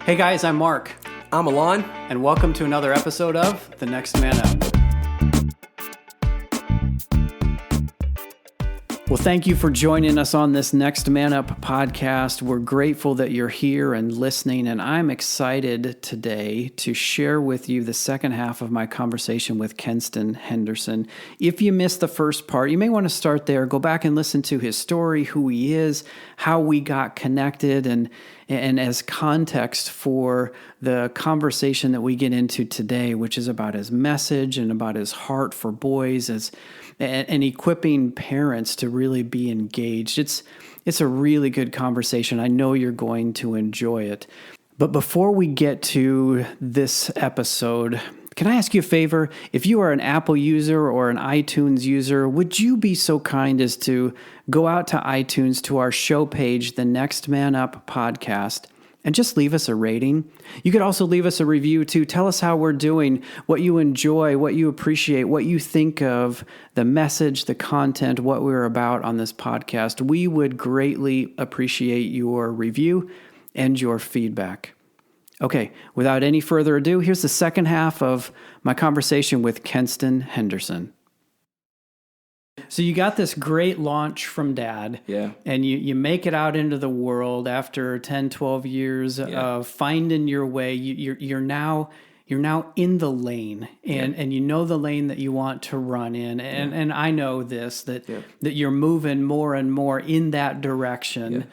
Hey guys, I'm Mark. I'm Alon. And welcome to another episode of The Next Man Up. Well, thank you for joining us on this Next Man Up podcast. We're grateful that you're here and listening, and I'm excited today to share with you the second half of my conversation with Kenston Henderson. If you missed the first part, you may want to start there, go back and listen to his story, who he is, how we got connected, and as context for the conversation that we get into today, which is about his message and about his heart for boys and equipping parents to really be engaged. It's a really good conversation. I know you're going to enjoy it. But before we get to this episode, can I ask you a favor? If you are an Apple user or an iTunes user, would you be so kind as to go out to iTunes to our show page, The Next Man Up Podcast, and just leave us a rating? You could also leave us a review too. Tell us how we're doing, what you enjoy, what you appreciate, what you think of the message, the content, what we're about on this podcast. We would greatly appreciate your review and your feedback. Okay, without any further ado, here's the second half of my conversation with Kenston Henderson. So you got this great launch from Dad, and you make it out into the world after 10, 12 years of finding your way. You're now in the lane, and you know the lane that you want to run in, and I know this, that you're moving more and more in that direction.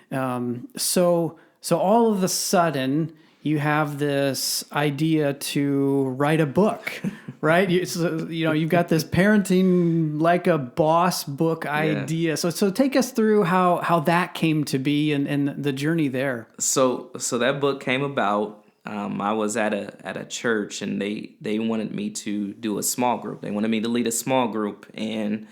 So all of a sudden, you have this idea to write a book, right? You've got this parenting like a boss book idea. So take us through how that came to be and the journey there. So that book came about. I was at a church, and they wanted me to do a small group. They wanted me to lead a small group, and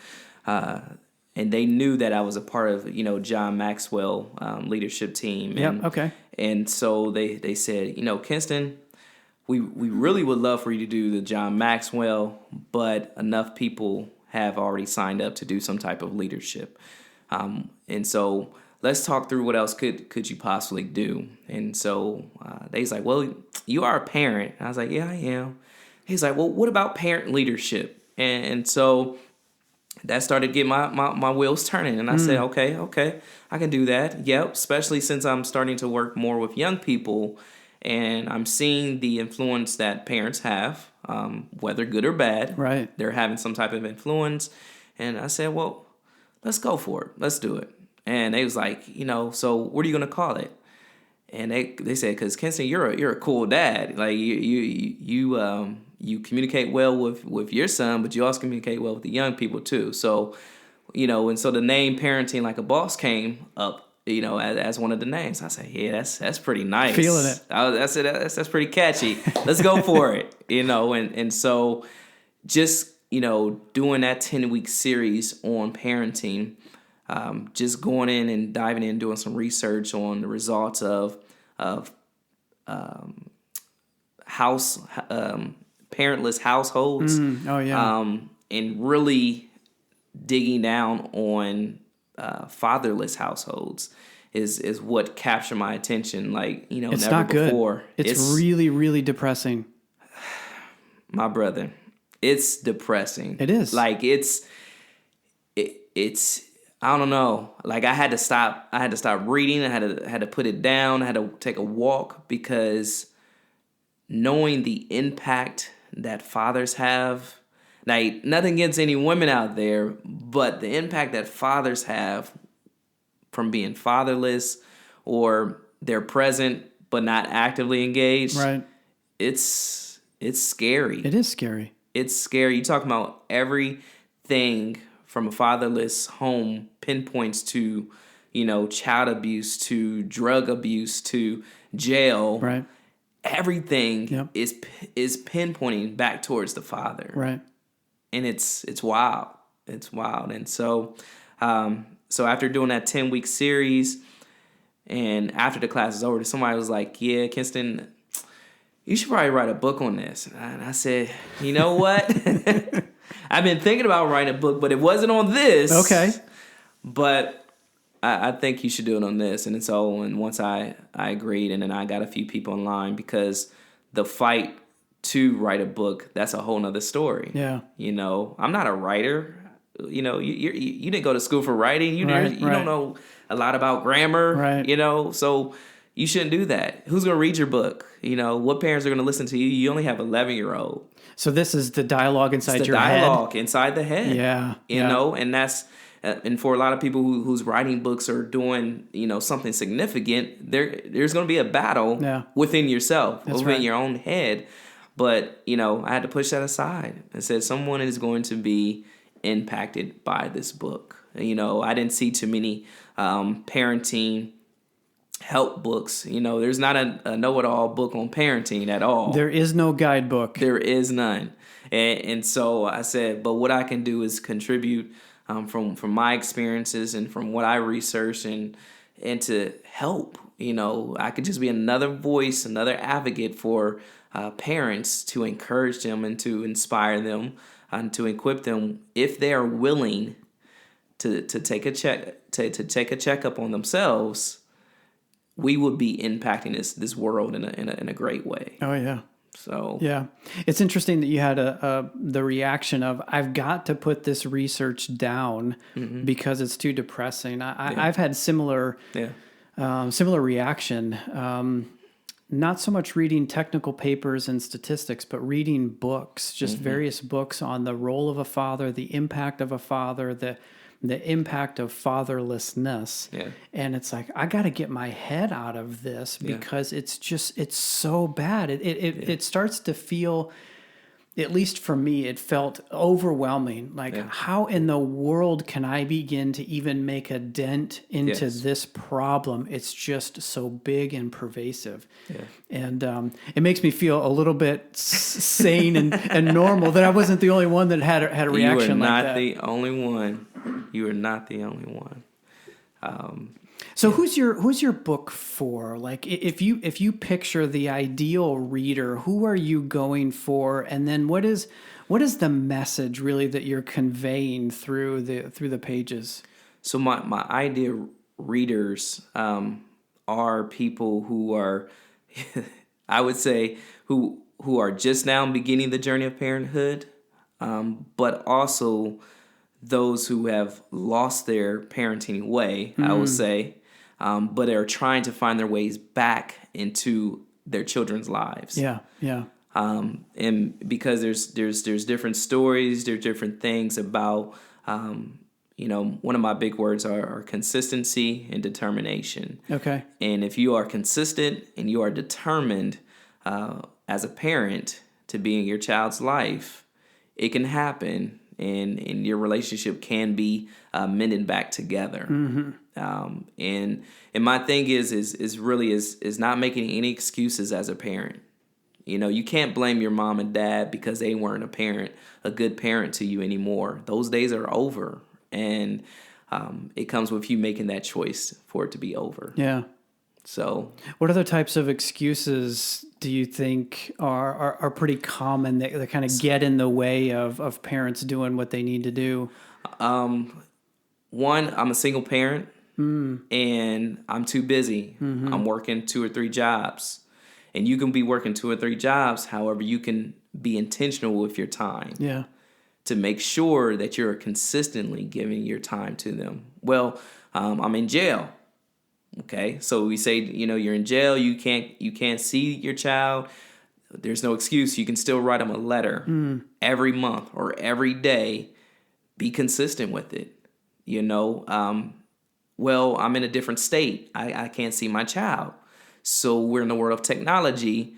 they knew that I was a part of John Maxwell leadership team. And so they said, Kenston, we really would love for you to do the John Maxwell, but enough people have already signed up to do some type of leadership. And so let's talk through what else could you possibly do. And so they's like, well, you are a parent. And I was like, yeah, I am. He's like, well, what about parent leadership? And so that started getting my wheels turning. And I said, okay, I can do that. Yep, especially since I'm starting to work more with young people, and I'm seeing the influence that parents have, whether good or bad. Right. They're having some type of influence. And I said, well, let's go for it. Let's do it. And they was like, so what are you going to call it? And they said, because Kenston, you're a cool dad. Like you communicate well with your son, but you also communicate well with the young people too. So, and so the name Parenting Like a Boss came up, as one of the names. I said, yeah, that's pretty nice. Feeling it. That's pretty catchy. Let's go for it. And so just, doing that 10-week series on parenting, just going in and diving in, doing some research on the results of parentless households. And really digging down on fatherless households is what captured my attention. Like, it's never not before. Good. It's really, really depressing. My brother, it's depressing. It is. Like it's I don't know. Like I had to stop reading. I had to put it down. I had to take a walk, because knowing the impact that fathers have, like nothing against any women out there, but the impact that fathers have from being fatherless, or they're present but not actively engaged. Right. It's scary. It is scary. It's scary. You talk about everything from a fatherless home pinpoints to, child abuse, to drug abuse, to jail. Right. Everything is pinpointing back towards the father. Right. And it's wild. It's wild. And so after doing that 10-week series, and after the class is over, somebody was like, yeah, Kenston, you should probably write a book on this. And I said, you know what? I've been thinking about writing a book, but it wasn't on this. Okay. But I think you should do it on this. And once I agreed, and then I got a few people in line, because the fight to write a book, that's a whole nother story. Yeah. I'm not a writer. You didn't go to school for writing. You don't know a lot about grammar. Right. So you shouldn't do that. Who's going to read your book? What parents are going to listen to you? You only have 11-year-old. So this is the dialogue inside your head. Dialogue inside the head. Yeah. And that's, and for a lot of people who's writing books or doing, something significant, there's going to be a battle within yourself, within your own head. But, I had to push that aside and said someone is going to be impacted by this book. I didn't see too many parenting help books. There's not a know-it-all book on parenting at all. There is no guidebook. There is none. And so I said, but what I can do is contribute from my experiences and from what I researched, and to help. I could just be another voice, another advocate for parents, to encourage them and to inspire them and to equip them, if they are willing to take a checkup on themselves. We would be impacting this world in a great way. Oh yeah. So yeah, it's interesting that you had the reaction of, I've got to put this research down because it's too depressing. I've had similar reaction. Not so much reading technical papers and statistics, but reading books, just various books on the role of a father, the impact of a father, the impact of fatherlessness. Yeah. And it's like, I got to get my head out of this because it's so bad. It starts to feel, at least for me, it felt overwhelming. Like, how in the world can I begin to even make a dent into this problem? It's just so big and pervasive. Yeah. And it makes me feel a little bit sane and normal that I wasn't the only one that had a reaction like that. You are not the only one. You are not the only one. So who's your book for? Like, if you picture the ideal reader, who are you going for? And then what is the message really that you're conveying through the pages? So my ideal readers are people who are, I would say, who are just now beginning the journey of parenthood, but also those who have lost their parenting way, I would say, but are trying to find their ways back into their children's lives. Yeah. And because there's different stories, there's different things about, one of my big words are consistency and determination. Okay. And if you are consistent and you are determined as a parent to be in your child's life, it can happen. And your relationship can be mended back together. And my thing is really not making any excuses as a parent. You can't blame your mom and dad because they weren't a good parent to you anymore. Those days are over, and it comes with you making that choice for it to be over. Yeah. So, what other types of excuses do you think are pretty common that kind of get in the way of parents doing what they need to do? One, I'm a single parent, and I'm too busy. I'm working 2 or 3 jobs, and you can be working 2 or 3 jobs. However, you can be intentional with your time. Yeah. To make sure that you're consistently giving your time to them. Well, I'm in jail. Okay, so we say, you're in jail, you can't see your child. There's no excuse. You can still write them a letter every month or every day. Be consistent with it. Well, I'm in a different state. I can't see my child. So we're in the world of technology.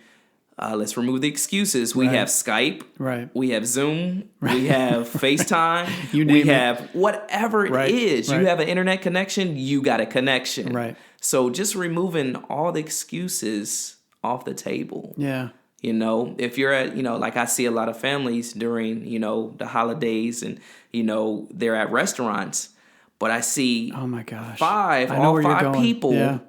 Let's remove the excuses. We have Skype. Right. We have Zoom. Right. We have FaceTime. We have whatever it is. Right. You have an internet connection. You got a connection. Right. So just removing all the excuses off the table. Yeah. If you're at, like I see a lot of families during, the holidays and, they're at restaurants, but I see oh my gosh, 5 people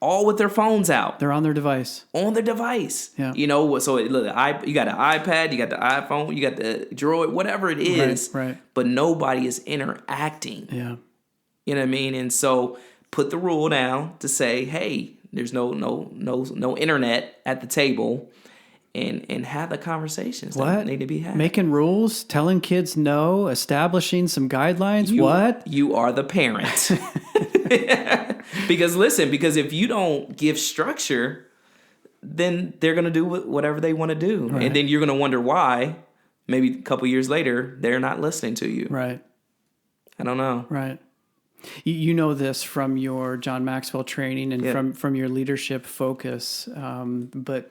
all with their phones out. They're on their device. Yeah. So look, you got an iPad, you got the iPhone, you got the Droid, whatever it is. Right. But nobody is interacting. Yeah. You know what I mean? And so put the rule down to say, hey, there's no internet at the table, and have the conversations that need to be had. Making rules, telling kids no, establishing some guidelines. You are the parent. Because if you don't give structure, then they're going to do whatever they want to do. Right. And then you're going to wonder why, maybe a couple years later, they're not listening to you. Right. I don't know. Right. You know this from your John Maxwell training and from your leadership focus, but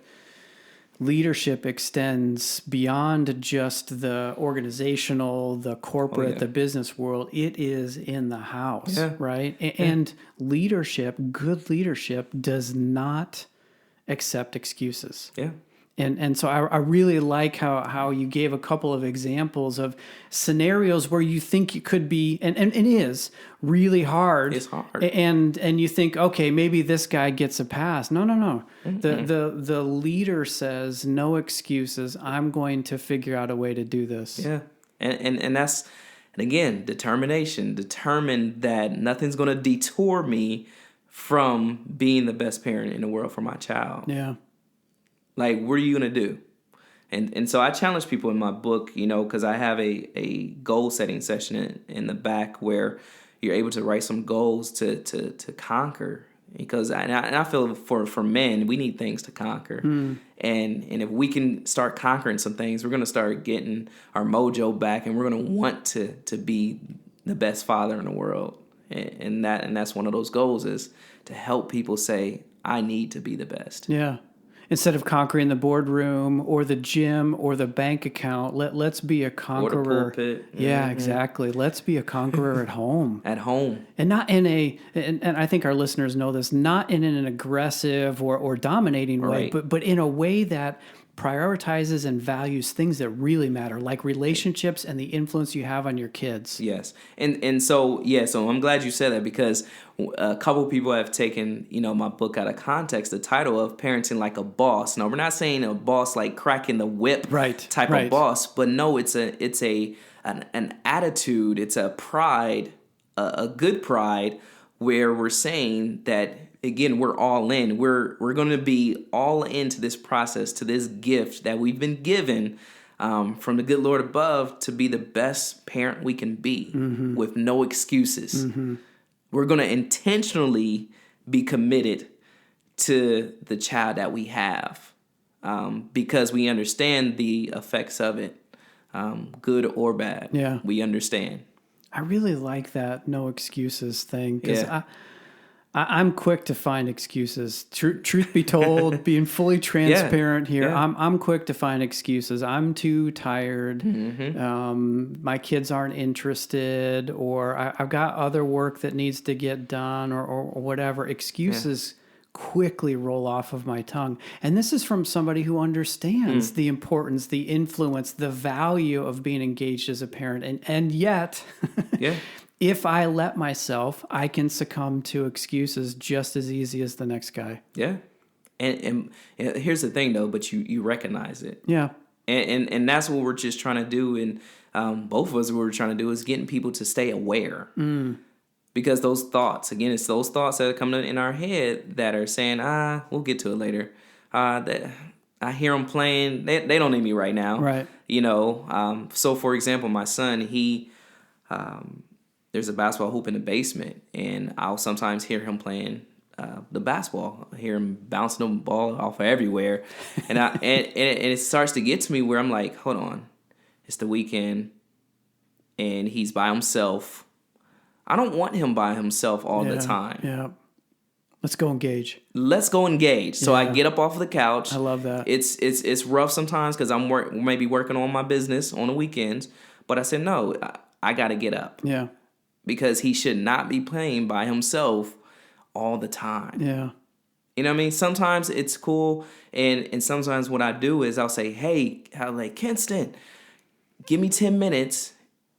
leadership extends beyond just the organizational, the corporate, the business world. It is in the house, right? And leadership, good leadership, does not accept excuses. Yeah. And so I really like how you gave a couple of examples of scenarios where you think it could be, and it is really hard. It's hard. And you think, okay, maybe this guy gets a pass. No. Mm-hmm. The leader says, no excuses. I'm going to figure out a way to do this. Yeah. And that's, and again, determination. Determined that nothing's going to detour me from being the best parent in the world for my child. Yeah. Like, what are you going to do? And so I challenge people in my book, because I have a goal setting session in the back where you're able to write some goals to conquer. Because I feel for men, we need things to conquer. And if we can start conquering some things, we're going to start getting our mojo back, and we're going to want to be the best father in the world. And that's one of those goals, is to help people say, I need to be the best. Yeah. Instead of conquering the boardroom or the gym or the bank account, let's be a conqueror. Or the pulpit. Yeah, exactly. Let's be a conqueror at home. At home. And not in and I think our listeners know this, not in an aggressive or dominating way, but in a way that prioritizes and values things that really matter, like relationships and the influence you have on your kids. Yes. And so I'm glad you said that, because a couple people have taken, my book out of context, the title of Parenting Like a Boss. Now, we're not saying a boss like cracking the whip type of boss, but no, it's an attitude, it's a pride, a good pride, where we're saying that, again, we're all in. We're going to be all into this process, to this gift that we've been given from the good Lord above, to be the best parent we can be, with no excuses. We're going to intentionally be committed to the child that we have, because we understand the effects of it, good or bad. Yeah. We understand. I really like that no excuses thing, because I'm quick to find excuses. Truth be told, being fully transparent here, I'm quick to find excuses. I'm too tired. My kids aren't interested, or I've got other work that needs to get done, or whatever. Excuses quickly roll off of my tongue. And this is from somebody who understands the importance, the influence, the value of being engaged as a parent. And yet... if I let myself, I can succumb to excuses just as easy as the next guy. Yeah. And here's the thing, though, but you recognize it. Yeah. And that's what we're just trying to do. And both of us, what we're trying to do is getting people to stay aware. Because those thoughts, again, it's those thoughts that are coming in our head that are saying, we'll get to it later. That I hear them playing. They don't need me right now. Right. So, for example, my son, he... there's a basketball hoop in the basement, and I'll sometimes hear him playing the basketball. I hear him bouncing the ball off of everywhere, and it starts to get to me where I'm like, hold on, it's the weekend, and he's by himself. I don't want him by himself all the time. Yeah. Let's go engage. So I get up off of the couch. I love that. It's rough sometimes because I'm maybe working on my business on the weekends, but I said no, I got to get up. Yeah. Because he should not be playing by himself all the time. Yeah. You know what I mean? Sometimes it's cool, and sometimes what I do is I'll say, hey, Kenston, give me 10 minutes,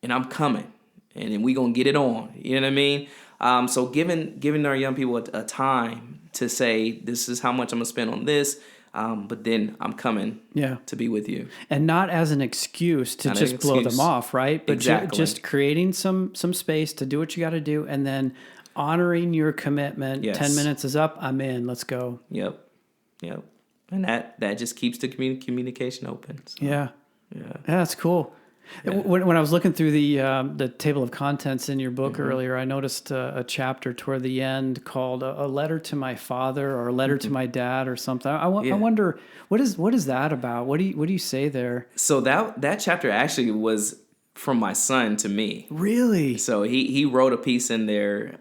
and I'm coming, and then we going to get it on. You know what I mean? So giving our young people a time to say, this is how much I'm going to spend on this. But then I'm coming to be with you. And not as an excuse to just blow them off, right? But just creating some space to do what you got to do, and then honoring your commitment. Yes. 10 minutes is up. I'm in. Let's go. Yep. And that just keeps the communication open. So, yeah, that's cool. Yeah. When I was looking through the table of contents in your book earlier, I noticed a chapter toward the end called "A Letter to My Father" or "A Letter to My Dad" or something. I wonder what is that about? What do you say there? So that chapter actually was from my son to me. Really? So he wrote a piece in there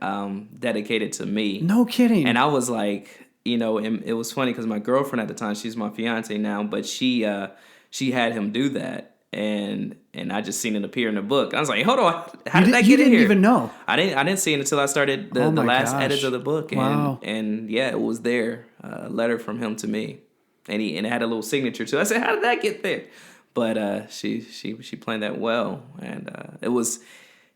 dedicated to me. No kidding. And I was like, and it was funny because my girlfriend at the time, she's my fiance now, but she had him do that. And I just seen it appear in the book. I was like, hold on, how did that get in here? You didn't even know. I didn't see it until I started the last edits of the book. Wow. And it was there, a letter from him to me, and it had a little signature too. I said, how did that get there? But she planned that well, and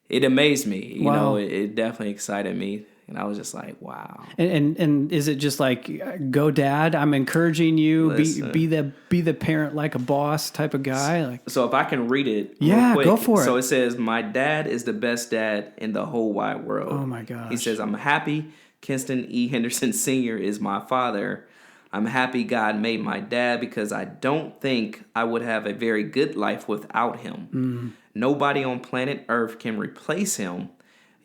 it amazed me. Wow. It definitely excited me. And I was just like, wow. And is it just like, go dad, I'm encouraging you, be the parent like a boss type of guy? Like, so if I can read it real quick. Go for it. So it says, my dad is the best dad in the whole wide world. Oh my gosh. He says, I'm happy Kenston E. Henderson Sr. is my father. I'm happy God made my dad because I don't think I would have a very good life without him. Nobody on planet Earth can replace him.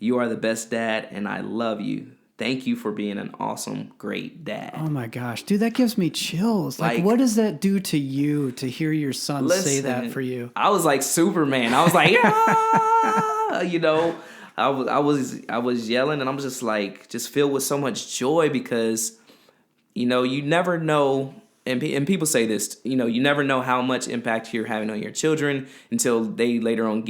You are the best dad, and I love you. Thank you for being an awesome, great dad. Oh, my gosh. Dude, that gives me chills. Like what does that do to you to hear your son say that for you? I was like Superman. I was like, I was yelling, and I'm just like, just filled with so much joy because, you never know. And people say this, you never know how much impact you're having on your children until they later on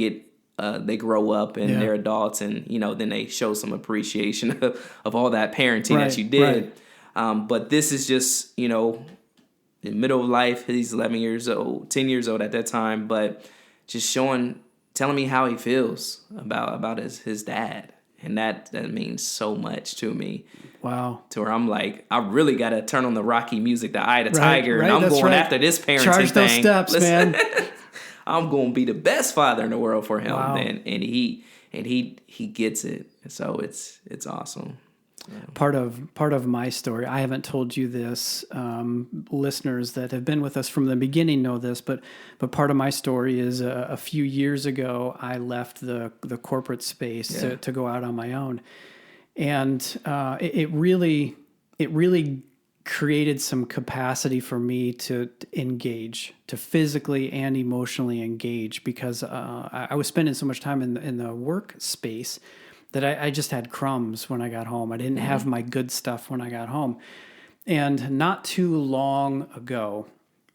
they grow up and they're adults, and then they show some appreciation of all that parenting that you did. Right. But this is just in the middle of life. He's 10 years old at that time, but just telling me how he feels about his dad, and that means so much to me. Wow. To where I'm like, I really got to turn on the Rocky music, the Eye of the Tiger, and I'm going after this parenting Charge those thing. Steps, man. I'm going to be the best father in the world for him. Wow. And he gets it. So it's awesome. Yeah. Part of my story, I haven't told you this. Listeners that have been with us from the beginning know this, but part of my story is a few years ago, I left the corporate space to go out on my own. And it really created some capacity for me to engage, to physically and emotionally engage, because I was spending so much time in the work space that I just had crumbs when I got home. I didn't have my good stuff when I got home. And not too long ago,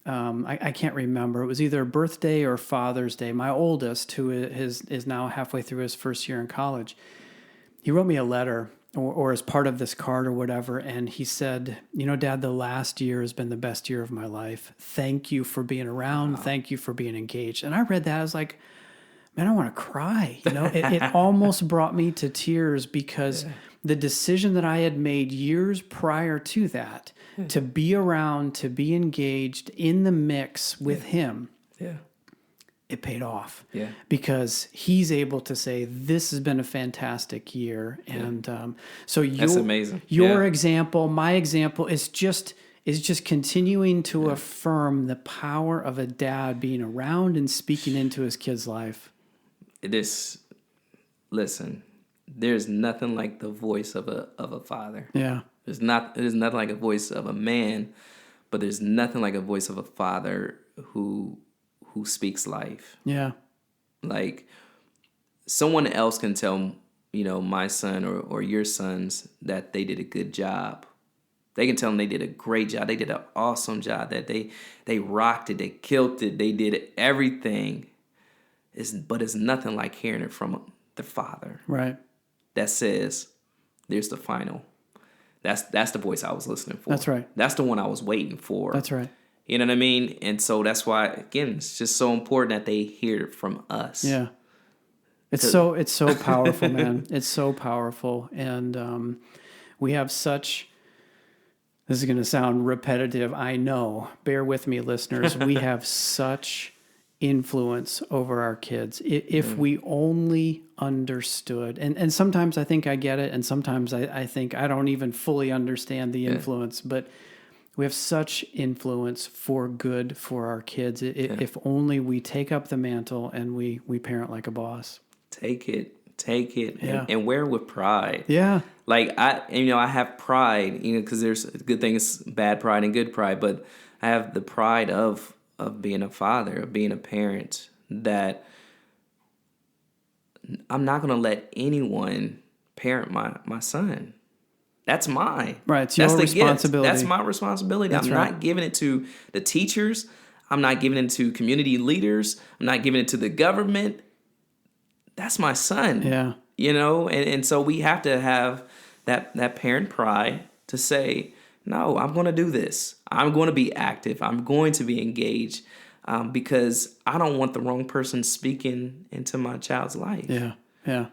I can't remember, it was either birthday or Father's Day, my oldest, who is now halfway through his first year in college, he wrote me a letter or as part of this card or whatever, and he said, Dad, the last year has been the best year of my life. Thank you for being around. Wow. Thank you for being engaged. And I read that, I was like, man, I want to cry. It almost brought me to tears because the decision that I had made years prior to that, to be around, to be engaged in the mix with him, it paid off. Yeah. Because he's able to say, this has been a fantastic year. And so that's amazing. Your example, my example is just continuing to affirm the power of a dad being around and speaking into his kid's life. Listen, there's nothing like the voice of a father. Yeah. There's nothing like a voice of a man, but there's nothing like a voice of a father who speaks life. Yeah. Like someone else can tell, my son or your sons that they did a good job. They can tell them they did a great job. They did an awesome job, that they rocked it, they killed it, they did everything. But it's nothing like hearing it from the father. Right. That says, there's the final. That's the voice I was listening for. That's right. That's the one I was waiting for. That's right. You know what I mean? And so that's why, again, it's just so important that they hear it from us. Yeah. It's so powerful, man. It's so powerful. And we have such This is going to sound repetitive. I know. Bear with me, listeners. We have such influence over our kids. If we only understood, and sometimes I think I get it, and sometimes I think I don't even fully understand the influence, but we have such influence for good for our kids. If only we take up the mantle and we parent like a boss. Take it, Yeah. and wear it with pride. Yeah. Like I have pride, because there's good things, bad pride and good pride, but I have the pride of being a father, of being a parent, that I'm not going to let anyone parent my son. That's mine. Right. It's your responsibility. That's my responsibility. That's I'm right. not giving it to the teachers. I'm not giving it to community leaders. I'm not giving it to the government. That's my son. Yeah. And so we have to have that parent pride to say, no, I'm going to do this. I'm going to be active. I'm going to be engaged, because I don't want the wrong person speaking into my child's life. Yeah. Yeah.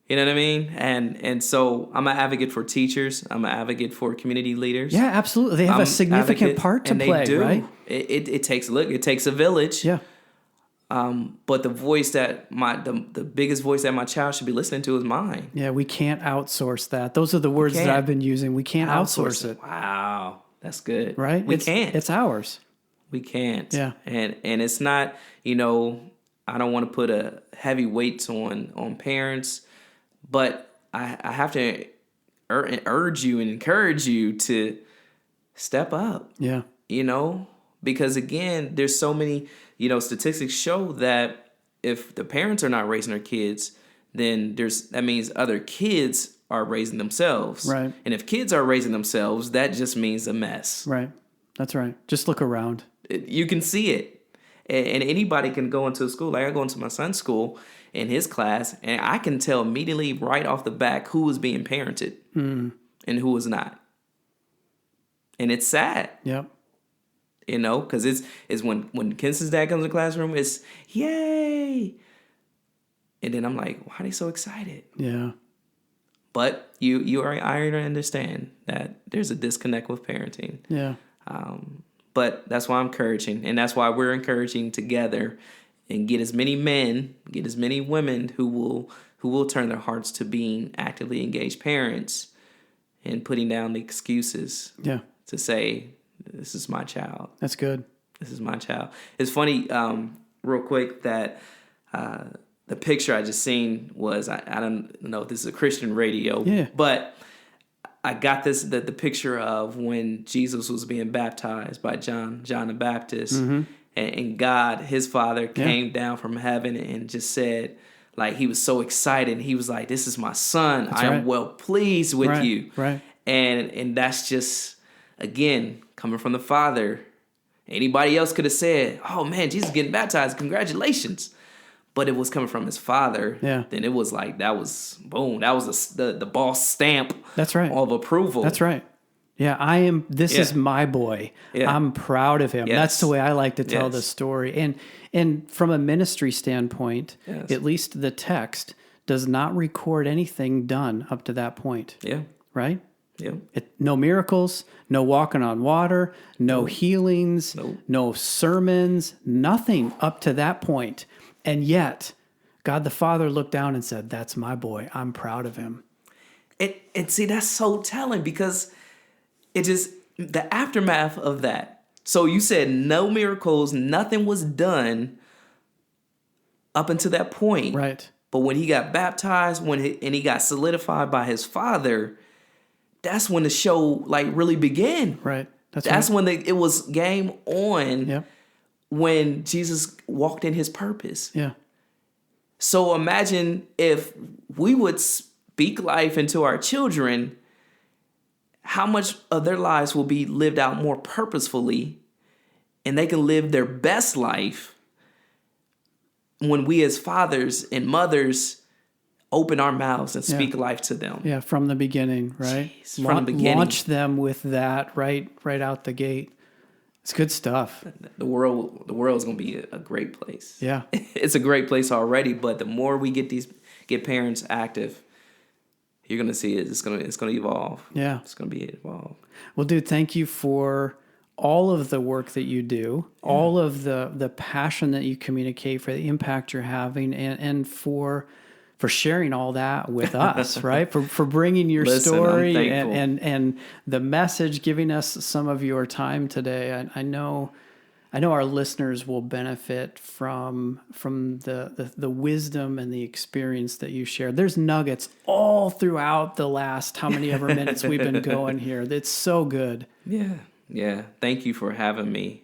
You know what I mean? And so I'm an advocate for teachers. I'm an advocate for community leaders. Yeah, absolutely. They have a significant part to play, right? It takes a village. Yeah. But the voice that the biggest voice that my child should be listening to is mine. Yeah, we can't outsource that. Those are the words that I've been using. We can't outsource it. Wow, that's good. Right? We can't. It's ours. We can't. Yeah. And it's not, I don't want to put a heavy weight on parents, but I have to urge you and encourage you to step up. Yeah. Because again, there's so many, statistics show that if the parents are not raising their kids, then that means other kids are raising themselves. Right. And if kids are raising themselves, that just means a mess. Right. That's right. Just look around. You can see it. And anybody can go into a school. Like I go into my son's school in his class, and I can tell immediately right off the back who was being parented and who was not. And it's sad. Yep. Because it's when Kenston's dad comes in the classroom, it's yay. And then I'm like, why are they so excited? Yeah. But I already understand that there's a disconnect with parenting. Yeah. But that's why I'm encouraging, and that's why we're encouraging together, and get as many men, get as many women who will turn their hearts to being actively engaged parents and putting down the excuses. Yeah. To say, this is my child. That's good. This is my child. It's funny, real quick, that the picture I just seen was, I don't know if this is a Christian radio, but I got the picture of when Jesus was being baptized by John the Baptist, and God, his father, came down from heaven and just said, like, he was so excited. He was like, this is my son. I am well pleased with you. Right. And that's just, again, coming from the Father. Anybody else could have said, oh man, Jesus is getting baptized, congratulations. But it was coming from his Father. Yeah. Then it was like, that was, boom, that was the boss stamp. That's right. Of approval. That's right. Yeah, this is my boy. Yeah. I'm proud of him. Yes. That's the way I like to tell the story. And from a ministry standpoint, at least the text does not record anything done up to that point. Yeah. Right? Yeah. No miracles, no walking on water, no healings, no sermons, nothing up to that point. And yet, God the Father looked down and said, that's my boy. I'm proud of him. And see, that's so telling, because it just, the aftermath of that. So you said no miracles, nothing was done up until that point. Right. But when he got baptized, and he got solidified by his Father, that's when the show really began. Right. That's when it was game on. Yep. When Jesus walked in his purpose. Yeah. So imagine if we would speak life into our children, how much of their lives will be lived out more purposefully, and they can live their best life when we as fathers and mothers open our mouths and speak life to them. Yeah, from the beginning, right? Jeez, from the beginning. Launch them with that right out the gate. It's good stuff. The world is going to be a great place. Yeah. It's a great place already, but the more we get parents active, you're going to see it. It's going to evolve. Yeah. It's going to be evolved. Well, dude, thank you for all of the work that you do, all of the passion that you communicate, for the impact you're having, and for sharing all that with us, right? For bringing your story and the message, giving us some of your time today. I know our listeners will benefit from the wisdom and the experience that you share. There's nuggets all throughout the last how many ever minutes we've been going here. It's so good. Yeah. Thank you for having me.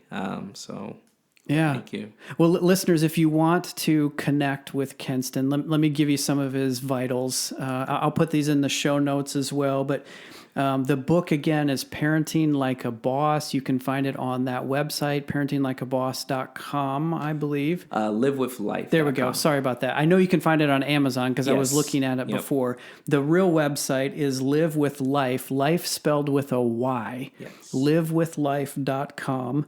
Thank you. Well, listeners, if you want to connect with Kenston, let me give you some of his vitals. I'll put these in the show notes as well. But the book, again, is Parenting Like a Boss. You can find it on that website, parentinglikeaboss.com, I believe. Live with Life. There we go. Sorry about that. I know you can find it on Amazon because I was looking at it before. The real website is Live with Life, life spelled with a Y, livewithlife.com.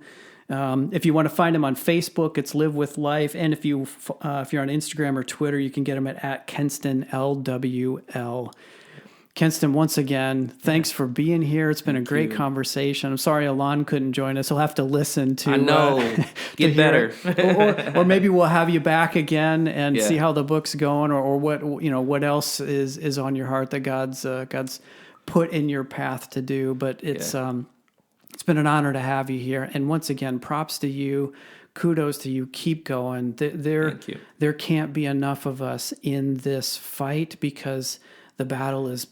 If you want to find him on Facebook, it's Live with Life. And if you're on Instagram or Twitter, you can get him at Kenston LWL. Kenston, once again, thanks for being here. It's been a great conversation. I'm sorry Alon couldn't join us. He'll have to listen to. I know. Get better. or maybe we'll have you back again and see how the book's going, or what else is on your heart that God's put in your path to do. But it's been an honor to have you here. And once again, props to you. Kudos to you. Keep going. Thank you. There can't be enough of us in this fight, because the battle is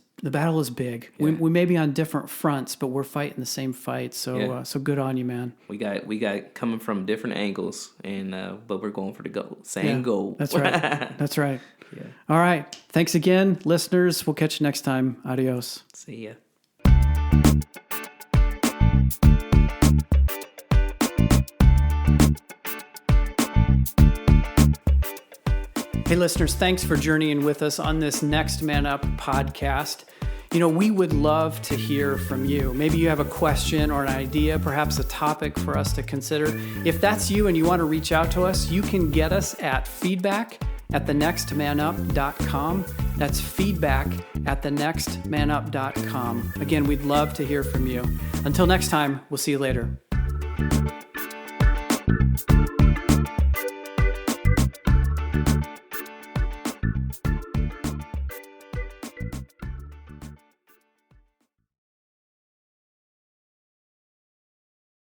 big. Yeah. We may be on different fronts, but we're fighting the same fight. So so good on you, man. We got coming from different angles, and but we're going for the goal. Same goal. That's right. That's right. Yeah. All right. Thanks again, listeners. We'll catch you next time. Adios. See ya. Hey, listeners, thanks for journeying with us on this Next Man Up podcast. We would love to hear from you. Maybe you have a question or an idea, perhaps a topic for us to consider. If that's you and you want to reach out to us, you can get us at feedback@thenextmanup.com. That's feedback@thenextmanup.com. Again, we'd love to hear from you. Until next time, we'll see you later.